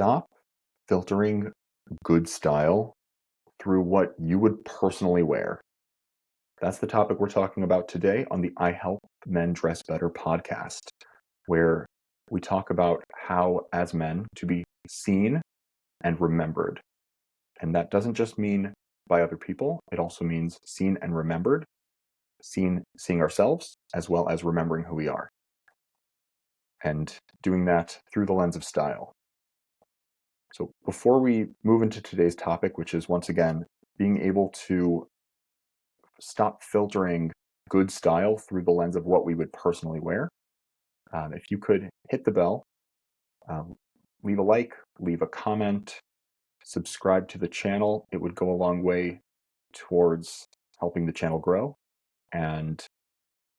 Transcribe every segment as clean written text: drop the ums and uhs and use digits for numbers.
Stop filtering good style through what you would personally wear. That's the topic we're talking about today on the I Help Men Dress Better podcast, where we talk about how, as men, to be seen and remembered. And that doesn't just mean by other people, it also means seen and remembered, seeing ourselves, as well as remembering who we are, and doing that through the lens of style. So before we move into today's topic, which is once again being able to stop filtering good style through the lens of what we would personally wear, if you could hit the bell, um, leave a like, leave a comment, subscribe to the channel, it would go a long way towards helping the channel grow and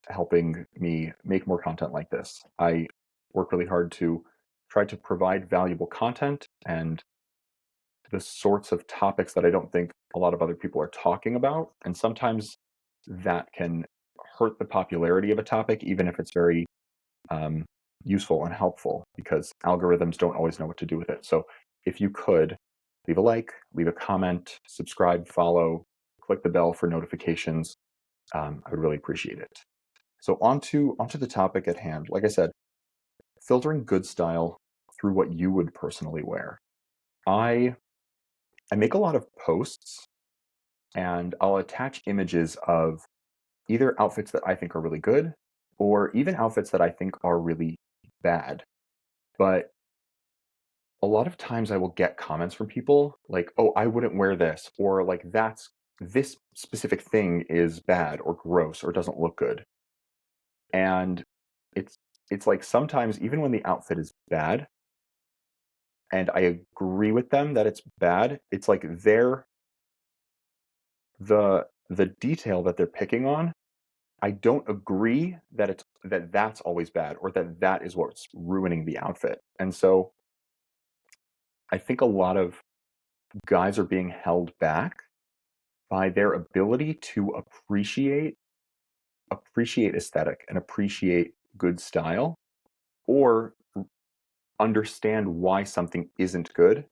helping me make more content like this. I work really hard to try to provide valuable content and the sorts of topics that I don't think a lot of other people are talking about. And sometimes that can hurt the popularity of a topic, even if it's very useful and helpful, because algorithms don't always know what to do with it. So if you could leave a like, leave a comment, subscribe, follow, click the bell for notifications, I would really appreciate it. So onto the topic at hand. Like I said, filtering good style through what you would personally wear. I make a lot of posts and I'll attach images of either outfits that I think are really good or even outfits that I think are really bad. But a lot of times I will get comments from people like, "Oh, I wouldn't wear this," or like, this specific thing is bad or gross or doesn't look good." And it's it's like sometimes even when the outfit is bad and I agree with them that it's bad, it's like the detail that they're picking on, I don't agree that that's always bad or that is what's ruining the outfit. And so I think a lot of guys are being held back by their ability to appreciate aesthetic and appreciate good style, or understand why something isn't good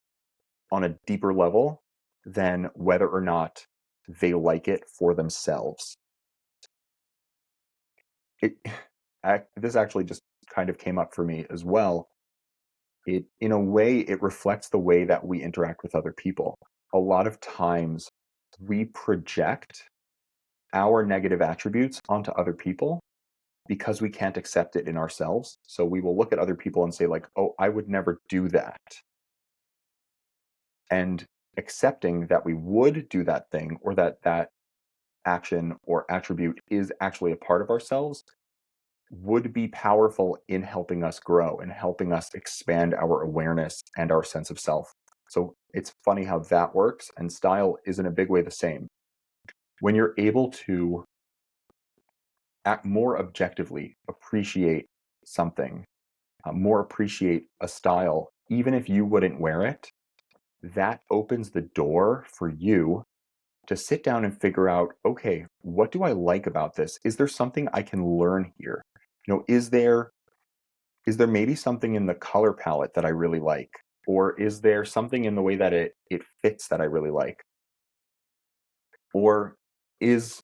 on a deeper level than whether or not they like it for themselves. It this actually just kind of came up for me as well. In a way, it reflects the way that we interact with other people. A lot of times we project our negative attributes onto other people because we can't accept it in ourselves. So we will look at other people and say like, "Oh, I would never do that." And accepting that we would do that thing or that action or attribute is actually a part of ourselves would be powerful in helping us grow and helping us expand our awareness and our sense of self. So it's funny how that works, and style is in a big way the same. When you're able to act more objectively, appreciate something, more appreciate a style, even if you wouldn't wear it, that opens the door for you to sit down and figure out, okay, what do I like about this? Is there something I can learn here? Is there maybe something in the color palette that I really like? Or is there something in the way that it fits that I really like? Or is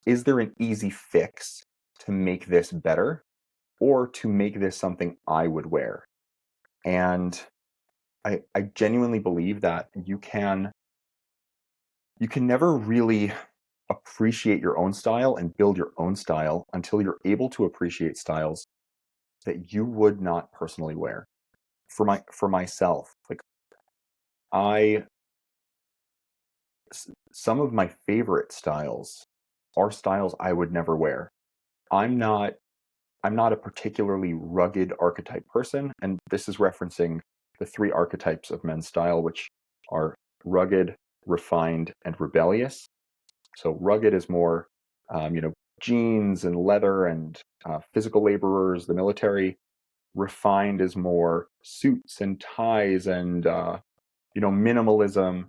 is there an easy fix to make this better or to make this something I would wear? And I genuinely believe that you can never really appreciate your own style and build your own style until you're able to appreciate styles that you would not personally wear. For myself, like I some of my favorite styles are styles I would never wear. I'm not I'm not a particularly rugged archetype person, and this is referencing the three archetypes of men's style, which are rugged, refined, and rebellious. So rugged is more, jeans and leather and physical laborers, the military. Refined is more suits and ties and minimalism,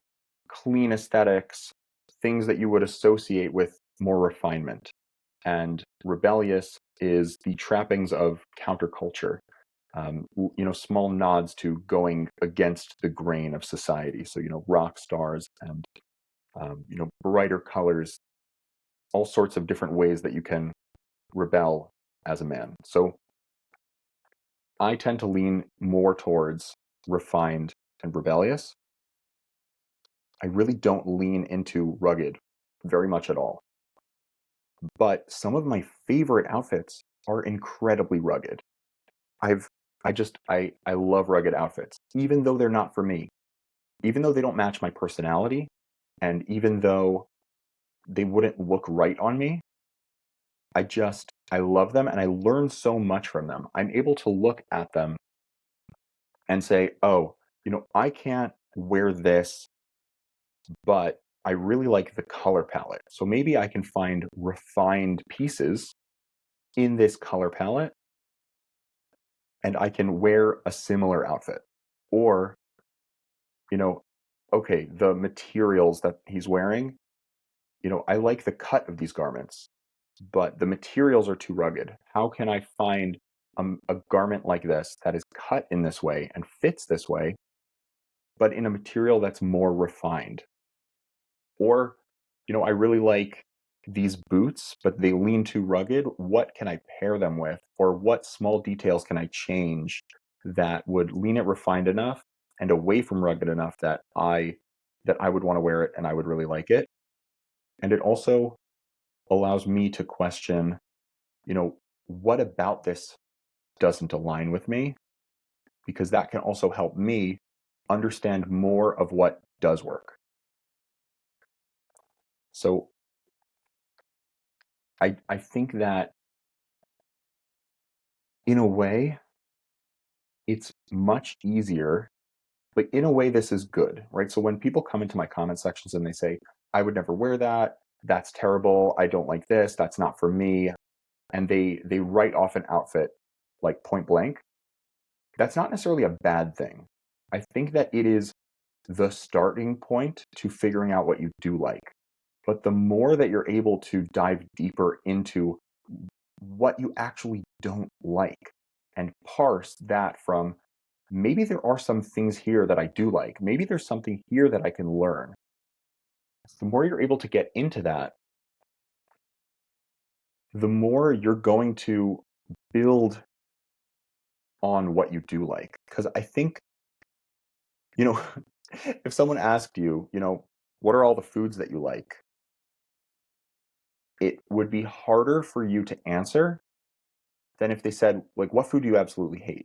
clean aesthetics, things that you would associate with more refinement. And rebellious is the trappings of counterculture. Small nods to going against the grain of society. So, rock stars and, brighter colors, all sorts of different ways that you can rebel as a man. So I tend to lean more towards refined and rebellious. I really don't lean into rugged very much at all. But some of my favorite outfits are incredibly rugged. I've I love rugged outfits, even though they're not for me. Even though they don't match my personality, and even though they wouldn't look right on me, I love them and I learn so much from them. I'm able to look at them and say, "Oh, I can't wear this, but I really like the color palette. So maybe I can find refined pieces in this color palette and I can wear a similar outfit." Or, you know, okay, the materials that he's wearing, I like the cut of these garments, but the materials are too rugged. How can I find a garment like this that is cut in this way and fits this way, but in a material that's more refined? Or, I really like these boots, but they lean too rugged. What can I pair them with? Or what small details can I change that would lean it refined enough and away from rugged enough that I would want to wear it and I would really like it? And it also allows me to question, you know, what about this doesn't align with me? Because that can also help me understand more of what does work. So I think that in a way, it's much easier, but in a way, this is good, right? So when people come into my comment sections and they say, I would never wear that, that's terrible, I don't like this, that's not for me, and they write off an outfit like point blank, that's not necessarily a bad thing. I think that it is the starting point to figuring out what you do like. But the more that you're able to dive deeper into what you actually don't like and parse that from, maybe there are some things here that I do like, maybe there's something here that I can learn. The more you're able to get into that, the more you're going to build on what you do like. Because I think, you know, if someone asked you, what are all the foods that you like? It would be harder for you to answer than if they said, like, what food do you absolutely hate?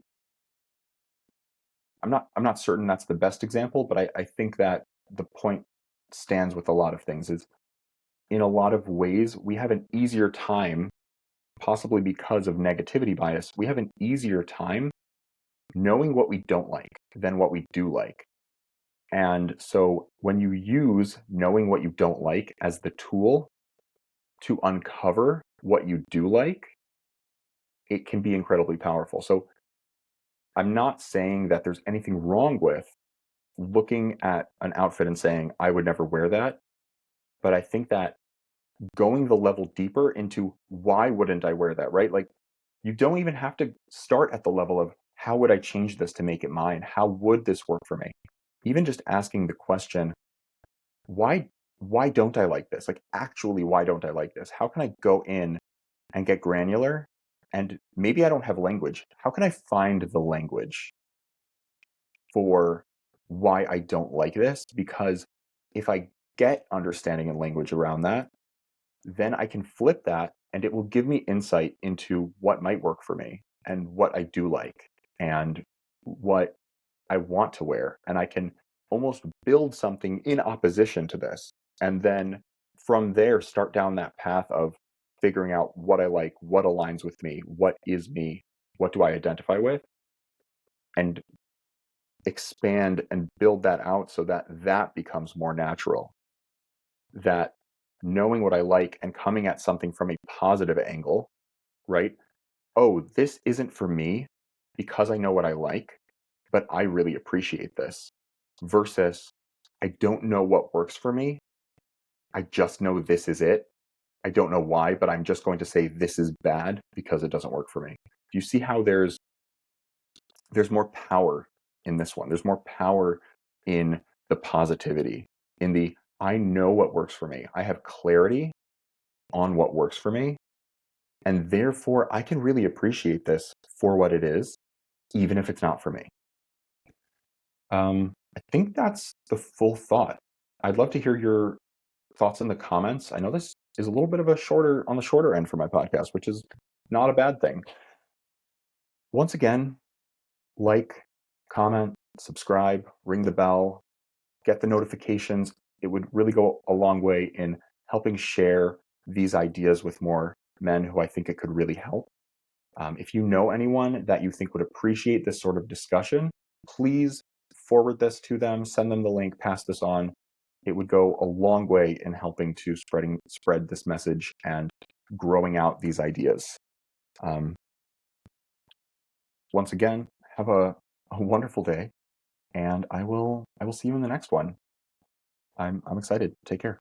I'm not certain that's the best example, but I think that the point stands with a lot of things. Is in a lot of ways we have an easier time, possibly because of negativity bias, we have an easier time knowing what we don't like than what we do like. And so when you use knowing what you don't like as the tool to uncover what you do like, it can be incredibly powerful. So I'm not saying that there's anything wrong with looking at an outfit and saying, I would never wear that. But I think that going the level deeper into why wouldn't I wear that, right? Like, you don't even have to start at the level of how would I change this to make it mine? How would this work for me? Even just asking the question, why why don't I like this? Like, actually, why don't I like this? How can I go in and get granular? And maybe I don't have language. How can I find the language for why I don't like this? Because if I get understanding and language around that, then I can flip that and it will give me insight into what might work for me and what I do like and what I want to wear. And I can almost build something in opposition to this. And then from there, start down that path of figuring out what I like, what aligns with me, what do I identify with, and expand and build that out so that that becomes more natural. That knowing what I like and coming at something from a positive angle, right? Oh, this isn't for me because I know what I like, but I really appreciate this. Versus, I don't know what works for me. I just know this is it. I don't know why, but I'm just going to say this is bad because it doesn't work for me. Do you see how there's there's more power in this one. There's more power in the positivity, in the I know what works for me. I have clarity on what works for me. And therefore, I can really appreciate this for what it is, even if it's not for me. I think that's the full thought. I'd love to hear your thoughts in the comments. I know this is a little bit of a on the shorter end for my podcast, which is not a bad thing. Once again, like, comment, subscribe, ring the bell, get the notifications. It would really go a long way in helping share these ideas with more men who I think it could really help. If you know anyone that you think would appreciate this sort of discussion, please forward this to them, send them the link, pass this on. It would go a long way in helping to spread this message and growing out these ideas. Once again, have a wonderful day, and I will see you in the next one. I'm excited. Take care.